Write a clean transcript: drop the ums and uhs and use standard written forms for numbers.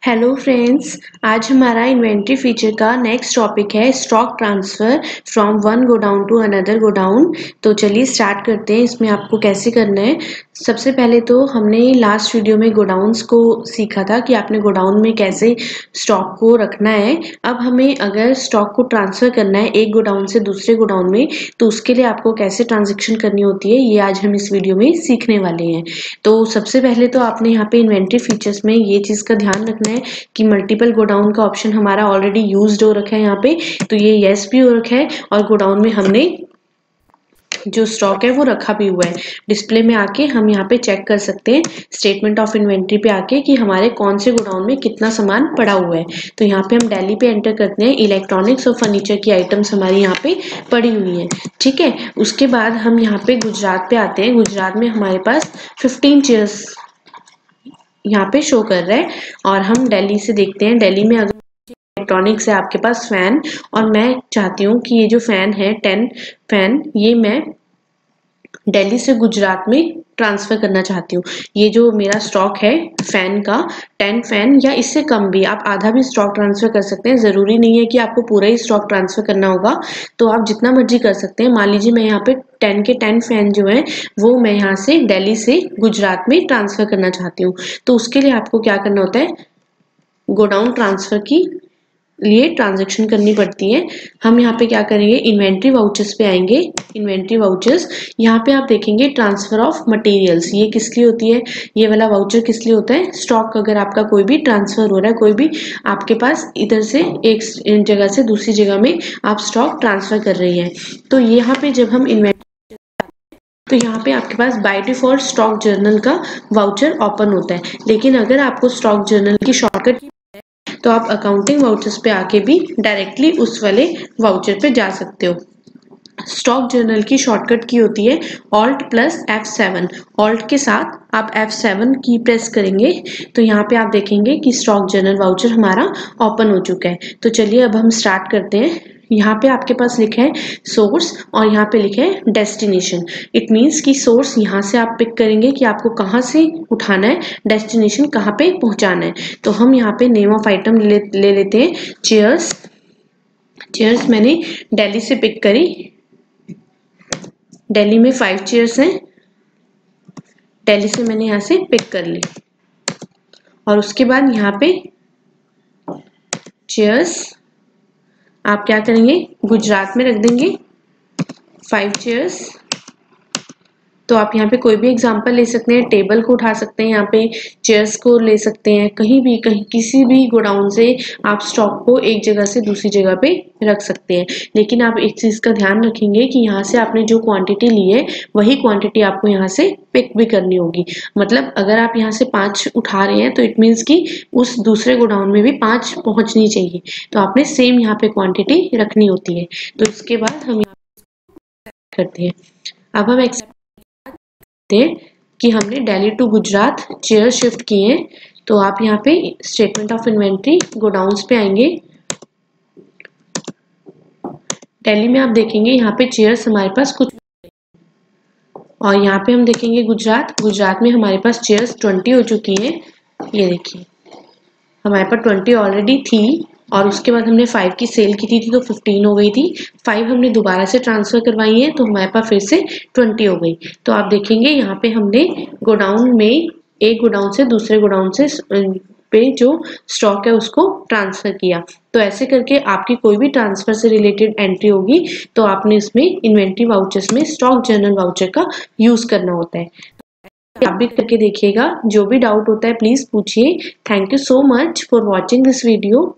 Hello friends, आज हमारा inventory feature का नेक्स्ट टॉपिक है stock transfer from one godown to another godown. तो चलिए स्टार्ट करते हैं। इसमें आपको कैसे करना है। सबसे पहले तो हमने लास्ट वीडियो में गोडाउन्स को सीखा था कि आपने गोडाउन में कैसे स्टॉक को रखना है। अब हमें अगर स्टॉक को ट्रांसफ़र करना है एक गोडाउन से दूसरे गोडाउन में, तो उसके लिए आपको कैसे ट्रांजेक्शन करनी होती है ये आज हम इस वीडियो में सीखने वाले हैं। तो सबसे पहले तो आपने यहाँ पे इन्वेंट्री फीचर्स में ये चीज़ का ध्यान रखना है कि मल्टीपल गोडाउन का ऑप्शन हमारा ऑलरेडी यूज्ड हो रखा है यहाँ पे, तो ये यस भी हो रखा है और गोडाउन में हमने जो स्टॉक है वो रखा भी हुआ है। डिस्प्ले में आके हम यहाँ पे चेक कर सकते हैं स्टेटमेंट ऑफ इन्वेंट्री पे आके कि हमारे कौन से गोडाउन में कितना सामान पड़ा हुआ है। तो यहाँ पे हम दिल्ली पे एंटर करते हैं। इलेक्ट्रॉनिक्स और फर्नीचर की आइटम्स हमारी यहाँ पे पड़ी हुई है, ठीक है। उसके बाद हम यहाँ पे गुजरात पे आते हैं। गुजरात में हमारे पास 15 चेयर्स यहाँ पे शो कर रहा है और हम दिल्ली से देखते हैं। दिल्ली में अगर इलेक्ट्रॉनिक्स है आपके पास फैन, और मैं चाहती हूँ कि ये जो फैन है 10 फैन, ये मैं दिल्ली से गुजरात में ट्रांसफर करना चाहती हूँ। ये जो मेरा स्टॉक है फैन का 10 फैन या इससे कम भी, आप आधा भी स्टॉक ट्रांसफर कर सकते हैं। जरूरी नहीं है कि आपको पूरा ही स्टॉक ट्रांसफर करना होगा, तो आप जितना मर्जी कर सकते हैं। मान लीजिए मैं यहाँ पे 10 के 10 फैन जो है वो मैं यहाँ से दिल्ली से गुजरात में ट्रांसफर करना चाहती हूँ। तो उसके लिए आपको क्या करना होता है, गोडाउन ट्रांसफर की लिए ट्रांजैक्शन करनी पड़ती है। हम यहाँ पे क्या करेंगे, इन्वेंट्री वाउचर्स पे आएंगे। इन्वेंट्री वाउचर्स, यहाँ पे आप देखेंगे ट्रांसफर ऑफ मटेरियल्स, ये किस लिए होती है, ये वाला वाउचर किस लिए होता है। स्टॉक अगर आपका कोई भी ट्रांसफर हो रहा है, कोई भी आपके पास इधर से एक जगह से दूसरी जगह में आप स्टॉक ट्रांसफर कर रही है, तो यहाँ पे जब हम इन्वेंट्री, तो यहाँ पे आपके पास बाय डिफॉल्ट स्टॉक जर्नल का वाउचर ओपन होता है। लेकिन अगर आपको स्टॉक जर्नल की शॉर्टकट, तो आप अकाउंटिंग वाउचर्स पे आके भी डायरेक्टली उस वाले वाउचर पे जा सकते हो। स्टॉक जर्नल की शॉर्टकट की होती है ऑल्ट प्लस F7। ऑल्ट के साथ आप F7 की प्रेस करेंगे तो यहाँ पे आप देखेंगे कि स्टॉक जर्नल वाउचर हमारा ओपन हो चुका है। तो चलिए अब हम स्टार्ट करते हैं। यहाँ पे आपके पास लिखा है सोर्स और यहाँ पे लिखा है डेस्टिनेशन। इट मीन्स कि सोर्स यहाँ से आप पिक करेंगे कि आपको कहाँ से उठाना है, डेस्टिनेशन कहाँ पे पहुँचाना है। तो हम यहाँ पे नेम ऑफ आइटम ले लेते हैं चेयर्स। चेयर्स मैंने दिल्ली से पिक करी। दिल्ली में 5 चेयर्स हैं, दिल्ली से मैंने यहाँ से पिक कर ली। और उसके बाद यहाँ पे चेयर्स आप क्या करेंगे, गुजरात में रख देंगे 5 चेयर्स। तो आप यहाँ पे कोई भी एग्जांपल ले सकते हैं, टेबल को उठा सकते हैं, यहाँ पे चेयर्स को ले सकते हैं, कहीं किसी भी गोडाउन से आप स्टॉक को एक जगह से दूसरी जगह पे रख सकते हैं। लेकिन आप एक चीज का ध्यान रखेंगे कि यहाँ से आपने जो क्वांटिटी ली है वही क्वांटिटी आपको यहाँ से पिक भी करनी होगी। मतलब अगर आप यहाँ से 5 उठा रहे हैं तो इट मीन्स कि उस दूसरे गोडाउन में भी 5 पहुंचनी चाहिए, तो आपने सेम यहाँ पे क्वांटिटी रखनी होती है। तो इसके बाद हम करते हैं। अब हम कि हमने Delhi to Gujarat chair shift किए हैं। तो आप यहाँ पे स्टेटमेंट ऑफ इन्वेंट्री गोडाउन्स पे आएंगे। दिल्ली में आप देखेंगे यहाँ पे चेयर्स हमारे पास कुछ, और यहाँ पे हम देखेंगे गुजरात में हमारे पास चेयर्स 20 हो चुकी हैं। ये देखिए हमारे पास 20 ऑलरेडी थी और उसके बाद हमने 5 की सेल की थी तो 15 हो गई थी। 5 हमने दोबारा से ट्रांसफर करवाई है तो हमारे पास फिर से 20 हो गई। तो आप देखेंगे यहाँ पे हमने गोडाउन में एक गोडाउन से दूसरे गोडाउन से पे जो स्टॉक है उसको ट्रांसफर किया। तो ऐसे करके आपकी कोई भी ट्रांसफर से रिलेटेड एंट्री होगी तो आपने इसमें इन्वेंट्री वाउचर्स में स्टॉक जर्नल वाउचर का यूज करना होता है। आप भी करके देखिएगा। जो भी डाउट होता है प्लीज पूछिए। Thank you so much for watching this video.